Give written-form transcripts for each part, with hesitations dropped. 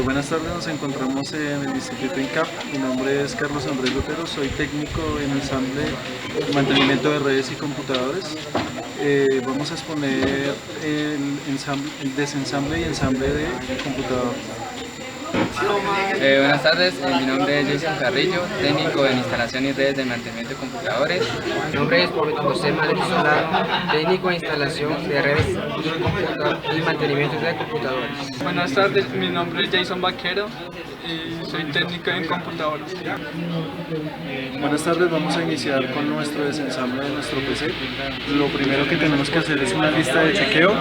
Buenas tardes, nos encontramos en el Instituto INCAP. Mi nombre es Carlos Andrés Lutero, soy técnico en ensamble, mantenimiento de redes y computadores. Vamos a exponer el desensamble y ensamble de computador. Buenas tardes, mi nombre es Jason Carrillo, técnico en instalación y redes de mantenimiento de computadores. Mi nombre es José Madrid Solano, técnico en instalación de redes y mantenimiento de computadores. Buenas tardes, mi nombre es Jason Vaquero y soy técnico en computadores. Buenas tardes, vamos a iniciar con nuestro desensamble de nuestro PC. Lo primero que tenemos que hacer es una lista de chequeo,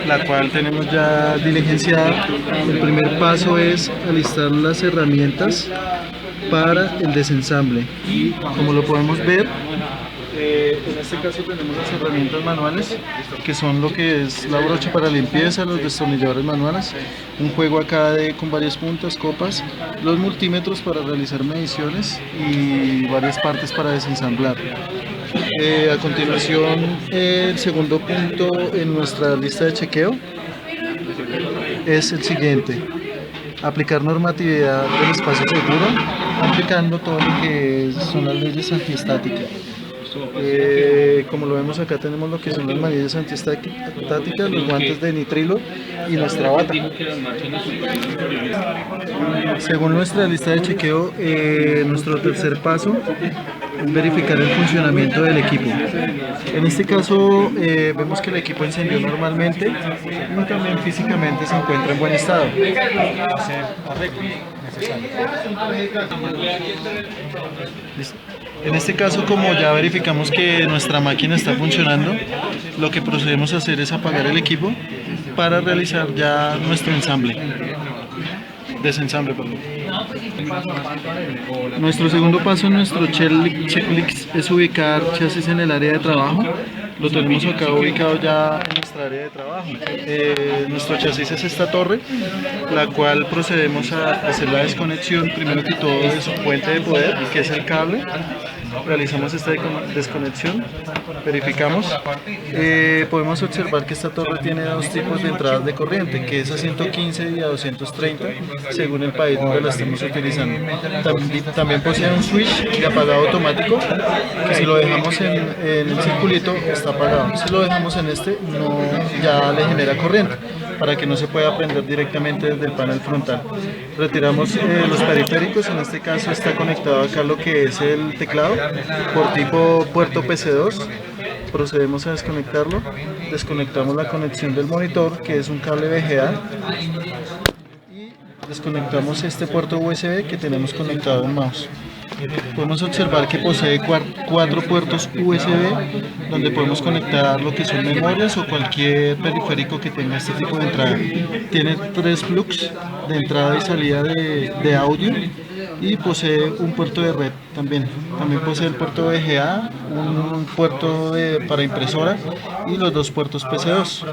la cual tenemos ya diligenciada. El primer paso es alistar las herramientas para el desensamble. Y como lo podemos ver, en este caso tenemos las herramientas manuales, que son lo que es la brocha para limpieza, los destornilladores manuales, un juego acá con varias puntas, copas, los multímetros para realizar mediciones y varias partes para desensamblar. A continuación, el segundo punto en nuestra lista de chequeo es el siguiente: aplicar normatividad del espacio seguro, aplicando todo lo que son las leyes antiestáticas. Como lo vemos acá, tenemos lo que son las manillas antiestáticas, los guantes de nitrilo y nuestra bata. Según nuestra lista de chequeo, nuestro tercer paso es verificar el funcionamiento del equipo. En este caso vemos que el equipo encendió normalmente y también físicamente se encuentra en buen estado. ¿Listo? En este caso, como ya verificamos que nuestra máquina está funcionando, lo que procedemos a hacer es apagar el equipo para realizar ya nuestro desensamble. Nuestro segundo paso en nuestro checklist es ubicar chasis en el área de trabajo. Lo tenemos acá ubicado ya en nuestra área de trabajo. Nuestro chasis es esta torre, la cual procedemos a hacer la desconexión, primero que todo, de su fuente de poder, que es el cable. Realizamos esta desconexión, verificamos. Podemos observar que esta torre tiene dos tipos de entradas de corriente, que es a 115 y a 230, según el país donde la estemos utilizando. También posee un switch de apagado automático, que si lo dejamos en el circulito está apagado. Si lo dejamos en este, ya le genera corriente, para que no se pueda prender directamente desde el panel frontal. Retiramos los periféricos. En este caso está conectado acá lo que es el teclado por tipo puerto PC2. Procedemos a desconectarlo. Desconectamos la conexión del monitor, que es un cable VGA, y desconectamos este puerto USB que tenemos conectado al mouse. Podemos observar que posee cuatro puertos USB donde podemos conectar lo que son memorias o cualquier periférico que tenga este tipo de entrada. Tiene 3 plugs de entrada y salida de audio y posee un puerto de red también. También posee el puerto VGA, un puerto para impresora y los 2 puertos PC2.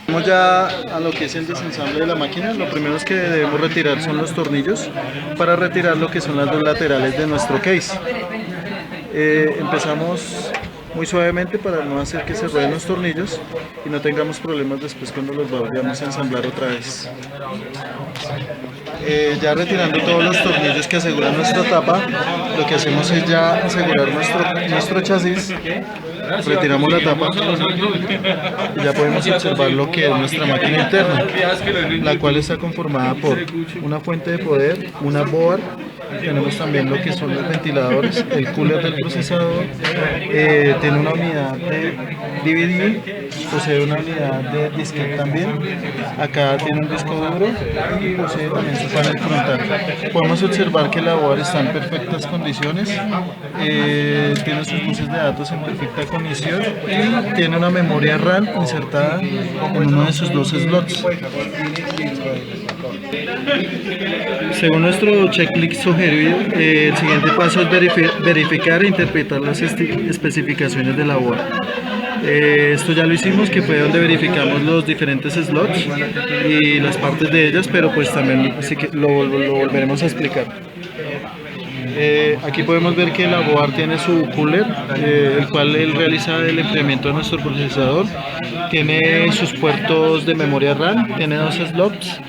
Vamos ya a lo que es el desensamble de la máquina. Lo primero que debemos retirar son los tornillos para retirar lo que son las dos laterales de nuestro case. Empezamos muy suavemente para no hacer que se rueden los tornillos y no tengamos problemas después cuando los vayamos a ensamblar otra vez. Ya retirando todos los tornillos que aseguran nuestra tapa, lo que hacemos es ya asegurar nuestro chasis. Retiramos la tapa y ya podemos observar lo que es nuestra máquina interna, la cual está conformada por una fuente de poder, una board. Tenemos también lo que son los ventiladores, el cooler del procesador, tiene una unidad de DVD, posee una unidad de disquete también, acá tiene un disco duro y posee también su panel frontal. Podemos observar que la board está en perfectas condiciones, tiene sus luces de datos en perfecta condición y tiene una memoria RAM insertada en uno de sus 2 slots. Según nuestro checklist sugerido, el siguiente paso es verificar e interpretar las especificaciones de la board. Esto ya lo hicimos, que fue donde verificamos los diferentes slots y las partes de ellas, pero pues también sí que lo volveremos a explicar. Aquí podemos ver que la board tiene su cooler, el cual él realiza el enfriamiento de nuestro procesador. Tiene sus puertos de memoria RAM, tiene dos slots,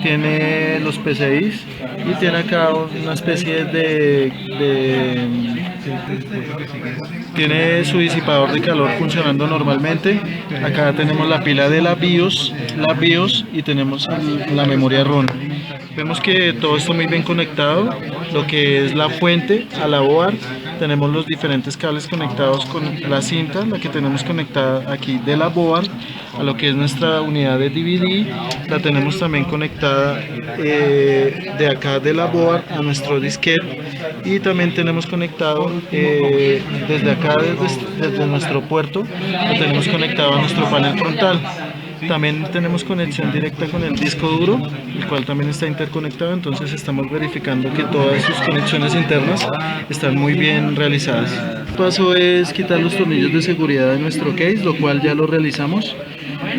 tiene los PCIs y tiene acá una especie tiene su disipador de calor funcionando normalmente. Acá tenemos la pila de la BIOS y tenemos la memoria ROM. Vemos que todo está muy bien conectado, lo que es la fuente a la board. Tenemos los diferentes cables conectados con la cinta, la que tenemos conectada aquí de la board a lo que es nuestra unidad de DVD. La tenemos también conectada de acá de la board a nuestro disquete, y también tenemos conectado desde acá, desde nuestro puerto, lo tenemos conectado a nuestro panel frontal. También tenemos conexión directa con el disco duro, el cual también está interconectado, entonces estamos verificando que todas sus conexiones internas están muy bien realizadas. El paso es quitar los tornillos de seguridad de nuestro case, lo cual ya lo realizamos,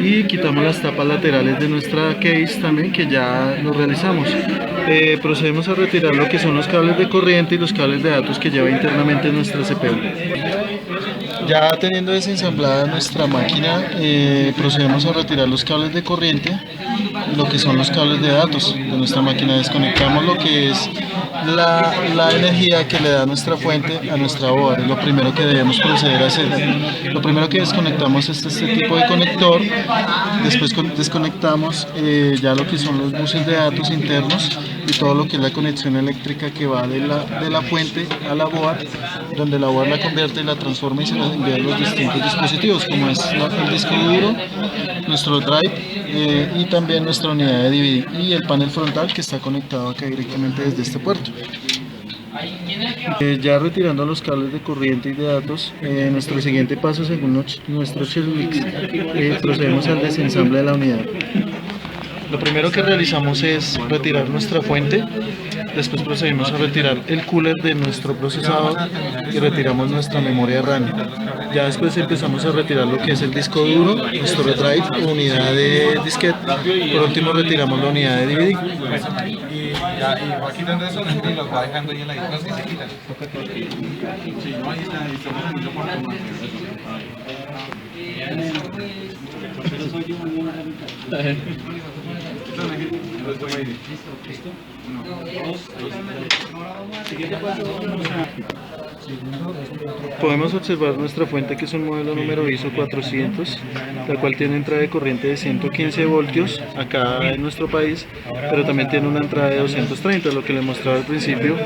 y quitamos las tapas laterales de nuestra case también, que ya lo realizamos. Procedemos a retirar lo que son los cables de corriente y los cables de datos que lleva internamente nuestra CPU. Ya teniendo desensamblada nuestra máquina, procedemos a retirar los cables de corriente y lo que son los cables de datos de nuestra máquina. Desconectamos lo que es la energía que le da nuestra fuente a nuestra board. Es lo primero que debemos proceder a hacer. Lo primero que desconectamos es este tipo de conector. Después desconectamos ya lo que son los buses de datos internos y todo lo que es la conexión eléctrica que va de la fuente a la board, donde la board la convierte y la transforma y se la envía a los distintos dispositivos, como es el disco duro, nuestro drive y también nuestra unidad de DVD y el panel frontal, que está conectado acá directamente desde este puerto. Ya retirando los cables de corriente y de datos, nuestro siguiente paso, según nuestro ChellMix, procedemos al desensamble de la unidad. Lo primero que realizamos es retirar nuestra fuente, después procedimos a retirar el cooler de nuestro procesador y retiramos nuestra memoria RAM. Ya después empezamos a retirar lo que es el disco duro, nuestro drive o unidad de disquete. Por último retiramos la unidad de DVD. Y va quitando eso y los va dejando ahí en la disco, que se quitan. Sí, no, ahí está, Podemos observar nuestra fuente, que es un modelo número ISO 400, la cual tiene entrada de corriente de 115 voltios acá en nuestro país, pero también tiene una entrada de 230, lo que le mostraba al principio,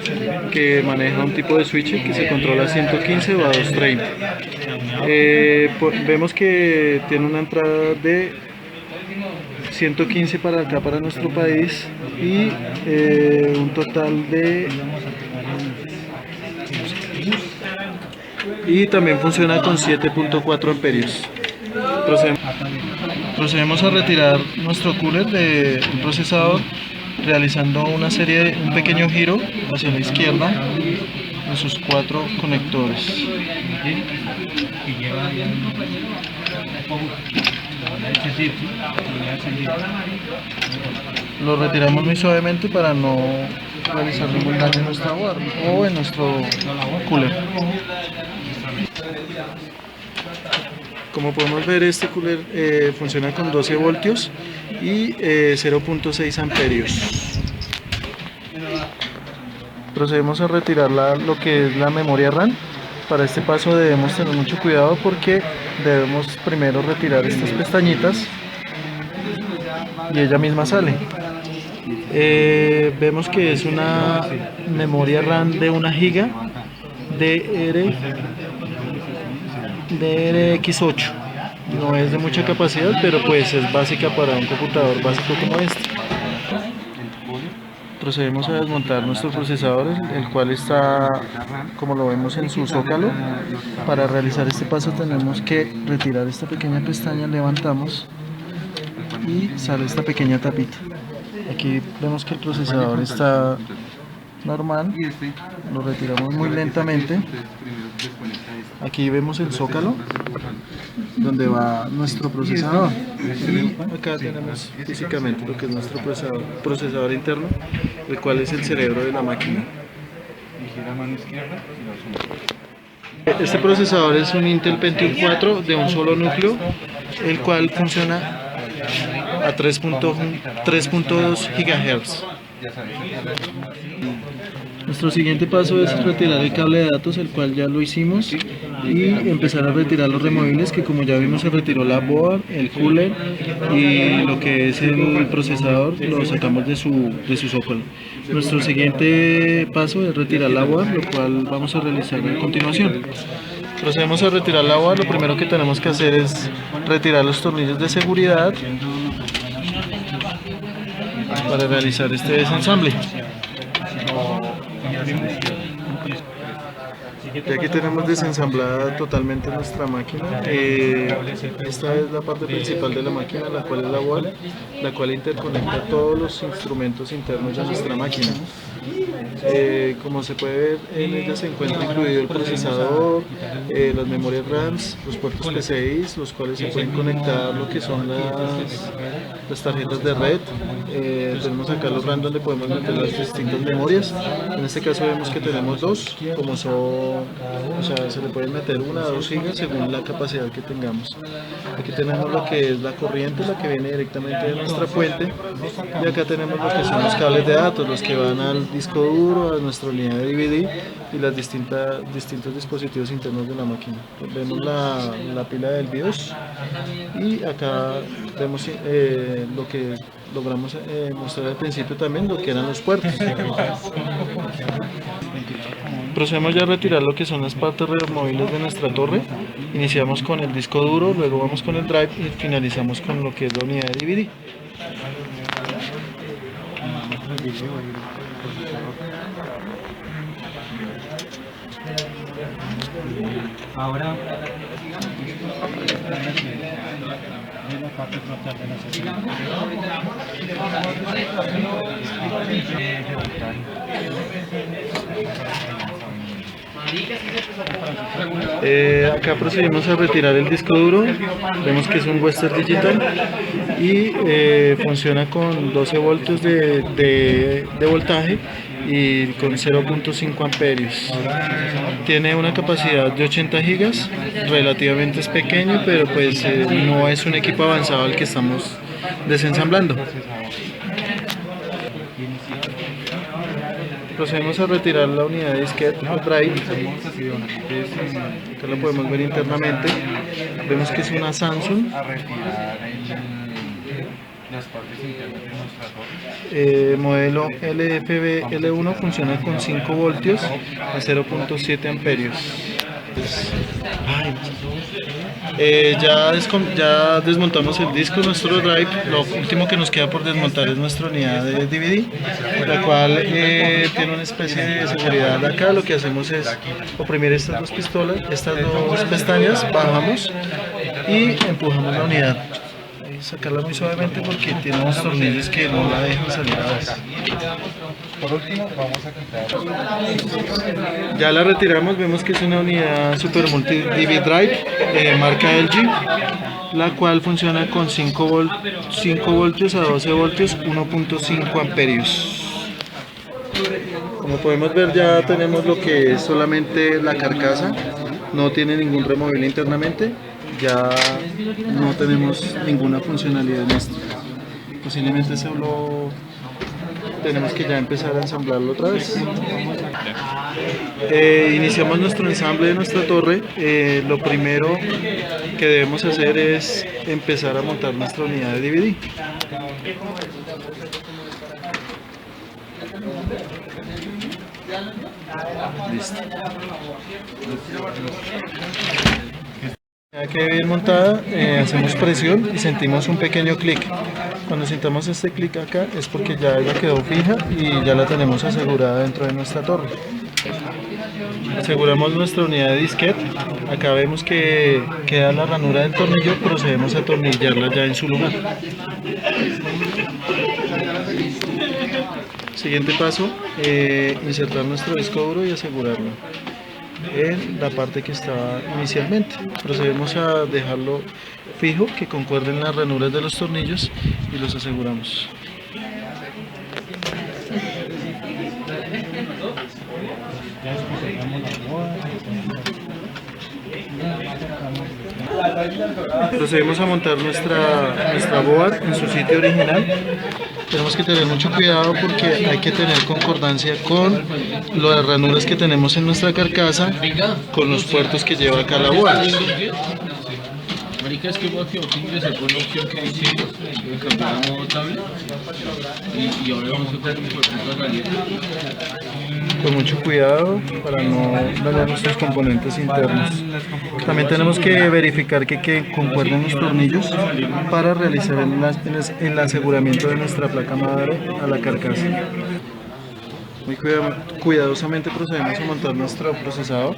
que maneja un tipo de switch que se controla a 115 o a 230. Vemos que tiene una entrada de 115 para acá, para nuestro país, y un total de... y también funciona con 7.4 amperios. Procedemos a retirar nuestro cooler del procesador, realizando un pequeño giro hacia la izquierda en sus 4 conectores. Lo retiramos muy suavemente para no realizar ningún daño en nuestra board o en nuestro cooler. Como podemos ver, este cooler funciona con 12 voltios y 0.6 amperios. Procedemos a retirar lo que es la memoria RAM. Para este paso debemos tener mucho cuidado porque debemos primero retirar estas pestañitas y ella misma sale. Vemos que es una memoria RAM de 1 GB DRX8. No es de mucha capacidad, pero pues es básica para un computador básico como este. Procedemos a desmontar nuestro procesador, el cual está, como lo vemos, en su zócalo. Para realizar este paso tenemos que retirar esta pequeña pestaña, levantamos y sale esta pequeña tapita. Aquí vemos que el procesador está normal, lo retiramos muy lentamente. Aquí vemos el zócalo donde va nuestro procesador, y acá tenemos físicamente lo que es nuestro procesador interno, el cual es el cerebro de la máquina. la mano izquierda y lo suma. Este procesador es un Intel Pentium 4 de un solo núcleo, el cual funciona a 3.2 GHz. Nuestro siguiente paso es retirar el cable de datos, el cual ya lo hicimos, y empezar a retirar los removibles, que como ya vimos se retiró la board, el cooler y lo que es el procesador lo sacamos de su zócalo. Nuestro siguiente paso es retirar la board, lo cual vamos a realizar a continuación. Procedemos a retirar la board. Lo primero que tenemos que hacer es retirar los tornillos de seguridad para realizar este desensamble. Ya aquí tenemos desensamblada totalmente nuestra máquina. Esta es la parte principal de la máquina, la cual es la board, la cual interconecta todos los instrumentos internos de nuestra máquina. Como se puede ver, en ella se encuentra incluido el procesador, las memorias RAMs, los puertos PCI, los cuales se pueden conectar lo que son las tarjetas de red. Tenemos acá los RAM donde podemos meter las distintas memorias. En este caso vemos que tenemos dos, como son, o sea, se le pueden meter 1 a 2 gigas según la capacidad que tengamos. Aquí tenemos lo que es la corriente, la que viene directamente de nuestra fuente, y acá tenemos lo que son los cables de datos, los que van al disco duro, a nuestra unidad de DVD y los distintos dispositivos internos de la máquina. Vemos la pila del BIOS, y acá vemos lo que logramos mostrar al principio también, lo que eran los puertos. Procedemos ya a retirar lo que son las partes removibles de nuestra torre. Iniciamos con el disco duro, luego vamos con el drive y finalizamos con lo que es la unidad de DVD. Ahora la parte frontal de la sesión. Acá procedimos a retirar el disco duro. Vemos que es un Western Digital y funciona con 12 voltios de voltaje y con 0.5 amperios. Tiene una capacidad de 80 gigas, relativamente es pequeño, pero pues no es un equipo avanzado el que estamos desensamblando. Procedemos a retirar la unidad de disquete o drive. Acá lo podemos ver internamente. Vemos que es una Samsung. Modelo LFB L1, funciona con 5 voltios a 0.7 amperios. Ya desmontamos el disco, nuestro drive. Lo último que nos queda por desmontar es nuestra unidad de DVD, la cual tiene una especie de seguridad acá. Lo que hacemos es oprimir estas dos pestañas, bajamos y empujamos la unidad. Sacarla muy suavemente porque tiene unos tornillos que no la dejan salir a veces. Por último, vamos a quitar. Ya la retiramos, vemos que es una unidad Super Multi DV Drive marca LG, la cual funciona con 5 voltios a 12 voltios, 1.5 amperios. Como podemos ver, ya tenemos lo que es solamente la carcasa, no tiene ningún removible internamente. Ya no tenemos ninguna funcionalidad en esto. Posiblemente solo tenemos que ya empezar a ensamblarlo otra vez. Iniciamos nuestro ensamble de nuestra torre. Lo primero que debemos hacer es empezar a montar nuestra unidad de DVD. Listo. Ya que bien montada, hacemos presión y sentimos un pequeño clic. Cuando sintamos este clic acá es porque ya ella quedó fija y ya la tenemos asegurada dentro de nuestra torre. Aseguramos nuestra unidad de disquete. Acá vemos que queda la ranura del tornillo, procedemos a atornillarla ya en su lugar. Siguiente paso, insertar nuestro disco duro y asegurarlo en la parte que estaba inicialmente. Procedemos a dejarlo fijo, que concuerden las ranuras de los tornillos y los aseguramos. Procedemos a montar nuestra board en su sitio original. Tenemos que tener mucho cuidado porque hay que tener concordancia con las ranuras que tenemos en nuestra carcasa con los puertos que lleva acá la board. Marica, es que voy a ingresar por una opción que dice cambiar a modo tablet y ahora vamos a ver por realidad. Con mucho cuidado para no dañar nuestros componentes internos. También tenemos que verificar que concuerden los tornillos para realizar el aseguramiento de nuestra placa madre a la carcasa. Muy cuidadosamente procedemos a montar nuestro procesador,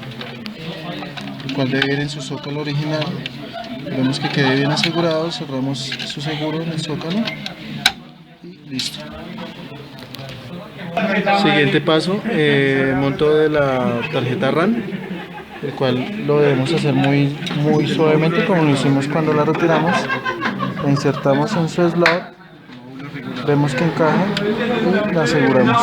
el cual debe ir en su zócalo original. Vemos que quede bien asegurado, cerramos su seguro en el zócalo y listo. Siguiente paso, monto de la tarjeta RAM, el cual lo debemos hacer muy suavemente como lo hicimos cuando la retiramos. La insertamos en su slot, vemos que encaja y la aseguramos.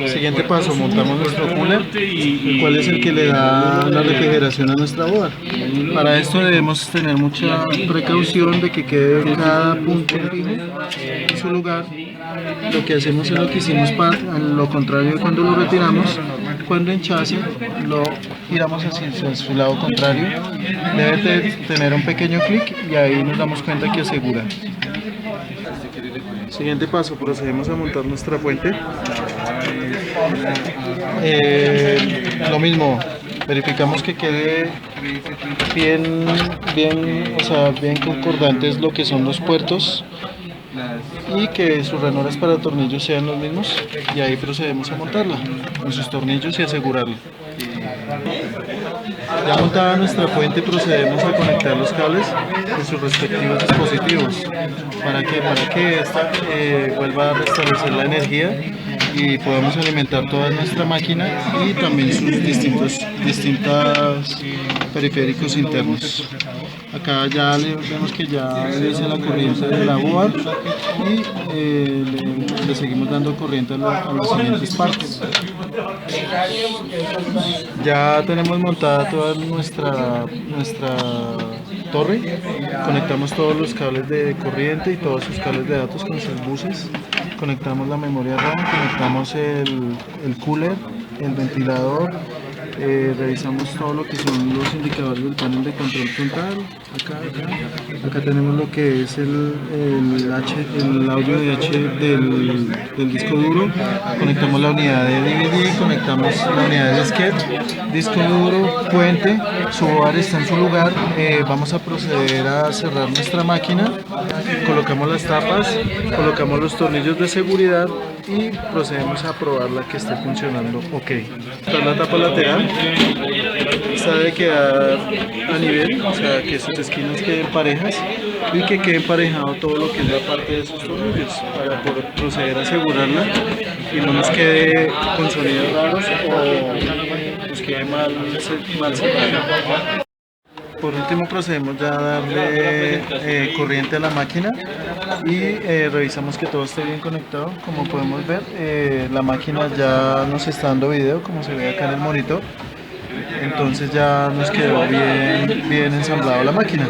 Siguiente paso, montamos nuestro cooler, el cual es el que le da la refrigeración a nuestra board. Para esto debemos tener mucha precaución de que quede cada punto fijo en su lugar. Lo que hacemos es lo que hicimos lo contrario de cuando lo retiramos. Cuando en chasis lo giramos hacia su lado contrario, debe tener un pequeño clic y ahí nos damos cuenta que asegura. Siguiente paso, procedemos a montar nuestra fuente. Lo mismo, verificamos que quede bien concordantes lo que son los puertos y que sus ranuras para tornillos sean los mismos, y ahí procedemos a montarla con sus tornillos y asegurarla. Ya montada nuestra fuente, procedemos a conectar los cables en sus respectivos dispositivos para que esta vuelva a restablecer la energía y podamos alimentar toda nuestra máquina y también sus distintos periféricos internos. Acá ya vemos que ya inicia la corriente de la board y le seguimos dando corriente a las siguientes partes. Ya tenemos montada toda nuestra torre, conectamos todos los cables de corriente y todos sus cables de datos con sus buses, conectamos la memoria RAM, conectamos el cooler, el ventilador, revisamos todo lo que son los indicadores del panel de control frontal. Acá tenemos lo que es el audio de H del disco duro, conectamos la unidad de DVD, conectamos la unidad de disquete, disco duro, fuente, su board está en su lugar. Vamos a proceder a cerrar nuestra máquina, colocamos las tapas, colocamos los tornillos de seguridad y procedemos a probarla que esté funcionando ok. Esta es la tapa lateral, esta debe quedar a nivel, o sea que sus esquinas queden parejas y que quede emparejado todo lo que es la parte de sus tornillos para poder proceder a asegurarla y no nos quede con sonidos raros o nos quede mal separado. Por último procedemos ya a darle corriente a la máquina y revisamos que todo esté bien conectado. Como podemos ver, la máquina ya nos está dando video, como se ve acá en el monitor. Entonces ya nos quedó bien ensamblado la máquina.